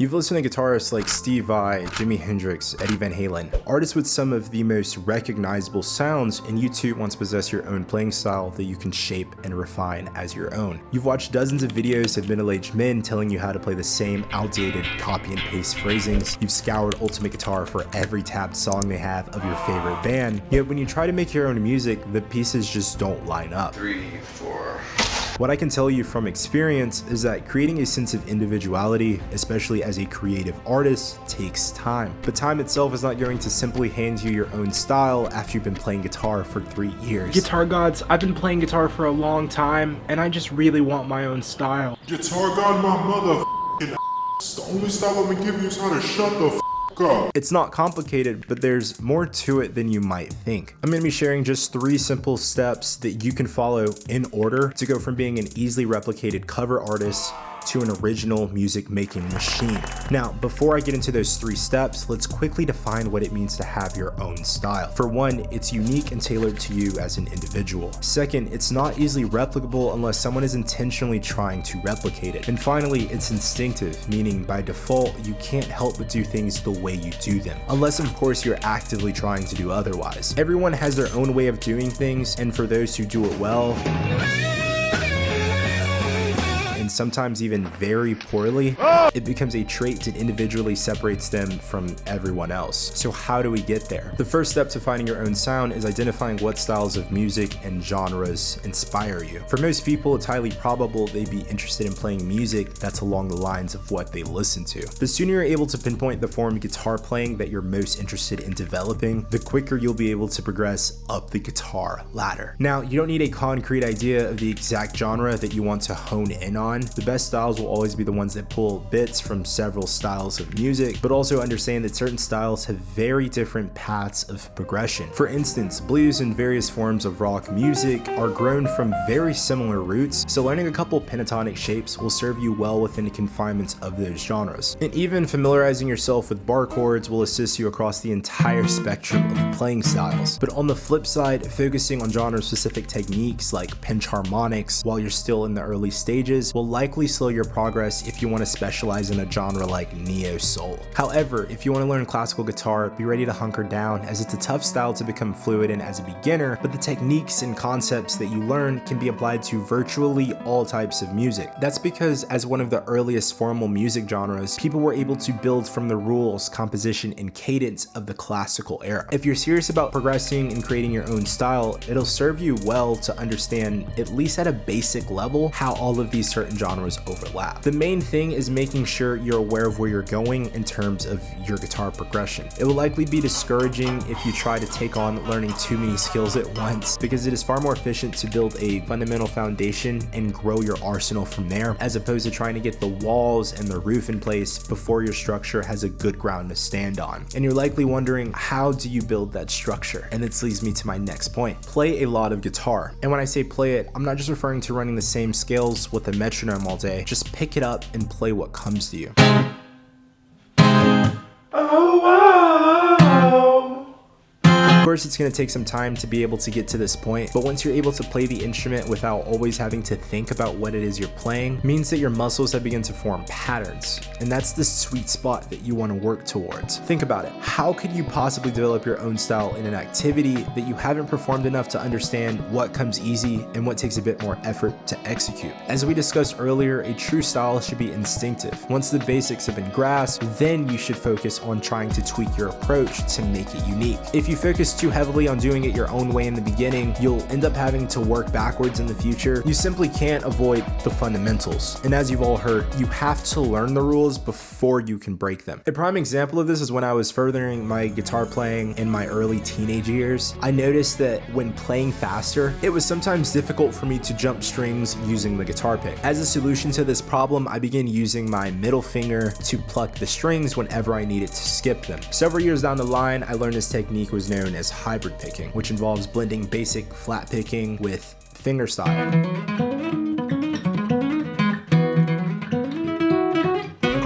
You've listened to guitarists like Steve Vai, Jimi Hendrix, Eddie Van Halen, artists with some of the most recognizable sounds, and you too want to possess your own playing style that you can shape and refine as your own. You've watched dozens of videos of middle-aged men telling you how to play the same outdated copy and paste phrasings. You've scoured Ultimate Guitar for every tabbed song they have of your favorite band, yet when you try to make your own music, the pieces just don't line up. 3, 4. What I can tell you from experience is that creating a sense of individuality, especially as a creative artist, takes time. But time itself is not going to simply hand you your own style after you've been playing guitar for 3 years. Guitar gods, I've been playing guitar for a long time, and I just really want my own style. Guitar god, my motherfucking ass. The only style I'm gonna give you is how to shut the up. It's not complicated, but there's more to it than you might think. I'm going to be sharing just 3 simple steps that you can follow in order to go from being an easily replicated cover artist to an original music making machine. Now, before I get into those 3 steps, let's quickly define what it means to have your own style. For one, it's unique and tailored to you as an individual. Second, it's not easily replicable unless someone is intentionally trying to replicate it. And finally, it's instinctive, meaning by default, you can't help but do things the way you do them, unless of course you're actively trying to do otherwise. Everyone has their own way of doing things, and for those who do it well, sometimes even very poorly, it becomes a trait that individually separates them from everyone else. So how do we get there? The first step to finding your own sound is identifying what styles of music and genres inspire you. For most people, it's highly probable they'd be interested in playing music that's along the lines of what they listen to. The sooner you're able to pinpoint the form of guitar playing that you're most interested in developing, the quicker you'll be able to progress up the guitar ladder. Now, you don't need a concrete idea of the exact genre that you want to hone in on. The best styles will always be the ones that pull bits from several styles of music, but also understand that certain styles have very different paths of progression. For instance, blues and various forms of rock music are grown from very similar roots, so learning a couple pentatonic shapes will serve you well within the confinements of those genres. And even familiarizing yourself with bar chords will assist you across the entire spectrum of playing styles. But on the flip side, focusing on genre-specific techniques like pinch harmonics while you're still in the early stages will likely slow your progress if you want to specialize in a genre like neo-soul. However, if you want to learn classical guitar, be ready to hunker down, as it's a tough style to become fluid in as a beginner, but the techniques and concepts that you learn can be applied to virtually all types of music. That's because as one of the earliest formal music genres, people were able to build from the rules, composition, and cadence of the classical era. If you're serious about progressing and creating your own style, it'll serve you well to understand, at least at a basic level, how all of these certain genres overlap. The main thing is making sure you're aware of where you're going in terms of your guitar progression. It will likely be discouraging if you try to take on learning too many skills at once, because it is far more efficient to build a fundamental foundation and grow your arsenal from there, as opposed to trying to get the walls and the roof in place before your structure has a good ground to stand on. And you're likely wondering, how do you build that structure? And this leads me to my next point. Play a lot of guitar. And when I say play it, I'm not just referring to running the same scales with a metronome all day. Just pick it up and play what comes to you. Of course, it's going to take some time to be able to get to this point, but once you're able to play the instrument without always having to think about what it is you're playing, means that your muscles have begun to form patterns, and that's the sweet spot that you want to work towards. Think about it. How could you possibly develop your own style in an activity that you haven't performed enough to understand what comes easy and what takes a bit more effort to execute? As we discussed earlier, a true style should be instinctive. Once the basics have been grasped, then you should focus on trying to tweak your approach to make it unique. If you focus too heavily on doing it your own way in the beginning, you'll end up having to work backwards in the future. You simply can't avoid the fundamentals. And as you've all heard, you have to learn the rules before you can break them. A prime example of this is when I was furthering my guitar playing in my early teenage years. I noticed that when playing faster, it was sometimes difficult for me to jump strings using the guitar pick. As a solution to this problem, I began using my middle finger to pluck the strings whenever I needed to skip them. Several years down the line, I learned this technique was known as hybrid picking, which involves blending basic flat picking with fingerstyle.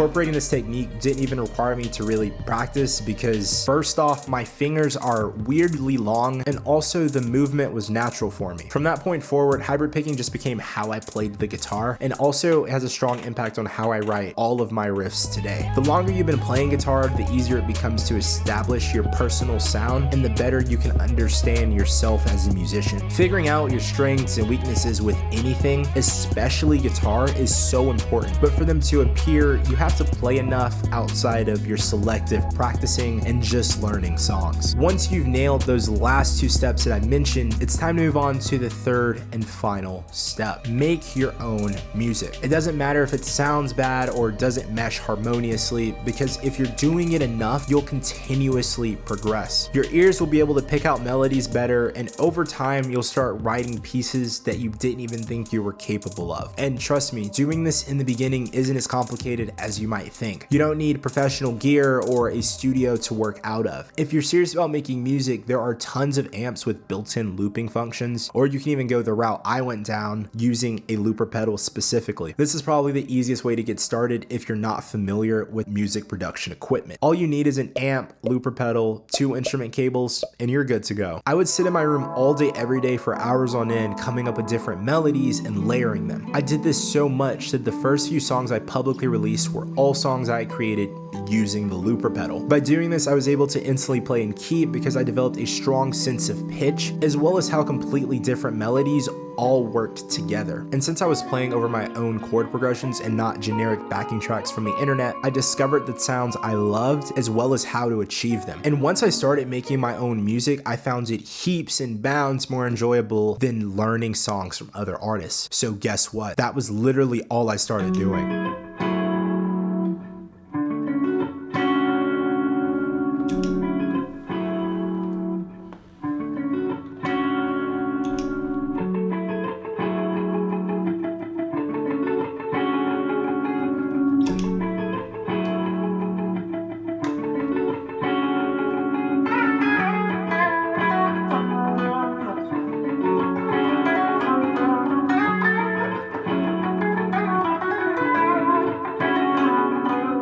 Incorporating this technique didn't even require me to really practice because first off, my fingers are weirdly long and also the movement was natural for me. From that point forward, hybrid picking just became how I played the guitar, and also it has a strong impact on how I write all of my riffs today. The longer you've been playing guitar, the easier it becomes to establish your personal sound and the better you can understand yourself as a musician. Figuring out your strengths and weaknesses with anything, especially guitar, is so important, but for them to appear, you have to play enough outside of your selective practicing and just learning songs. Once you've nailed those last two steps that I mentioned, it's time to move on to the third and final step. Make your own music. It doesn't matter if it sounds bad or doesn't mesh harmoniously, because if you're doing it enough, you'll continuously progress. Your ears will be able to pick out melodies better, and over time, you'll start writing pieces that you didn't even think you were capable of. And trust me, doing this in the beginning isn't as complicated as you might think. You don't need professional gear or a studio to work out of. If you're serious about making music, there are tons of amps with built-in looping functions, or you can even go the route I went down using a looper pedal specifically. This is probably the easiest way to get started if you're not familiar with music production equipment. All you need is an amp, looper pedal, 2 instrument cables, and you're good to go. I would sit in my room all day every day for hours on end coming up with different melodies and layering them. I did this so much that the first few songs I publicly released were all songs I created using the looper pedal. By doing this, I was able to instantly play and keep because I developed a strong sense of pitch, as well as how completely different melodies all worked together. And since I was playing over my own chord progressions and not generic backing tracks from the internet, I discovered the sounds I loved as well as how to achieve them. And once I started making my own music, I found it heaps and bounds more enjoyable than learning songs from other artists. So guess what? That was literally all I started doing.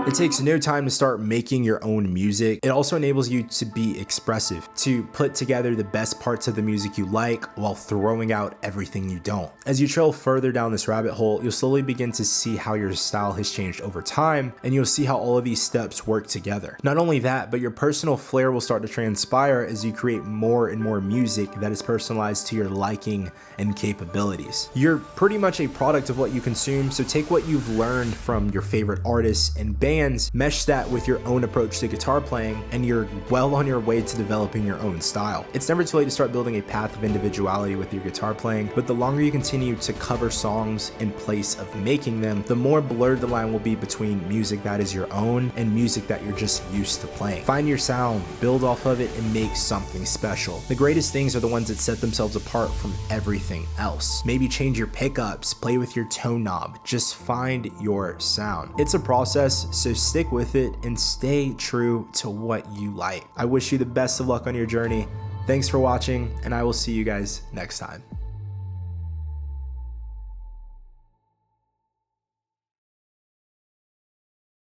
It takes no time to start making your own music. It also enables you to be expressive, to put together the best parts of the music you like while throwing out everything you don't. As you trail further down this rabbit hole, you'll slowly begin to see how your style has changed over time, and you'll see how all of these steps work together. Not only that, but your personal flair will start to transpire as you create more and more music that is personalized to your liking and capabilities. You're pretty much a product of what you consume, so take what you've learned from your favorite artists and bands, mesh that with your own approach to guitar playing, and you're well on your way to developing your own style. It's never too late to start building a path of individuality with your guitar playing, but the longer you continue to cover songs in place of making them, the more blurred the line will be between music that is your own and music that you're just used to playing. Find your sound, build off of it, and make something special. The greatest things are the ones that set themselves apart from everything else. Maybe change your pickups, play with your tone knob, just find your sound. It's a process, so stick with it and stay true to what you like. I wish you the best of luck on your journey. Thanks for watching, and I will see you guys next time.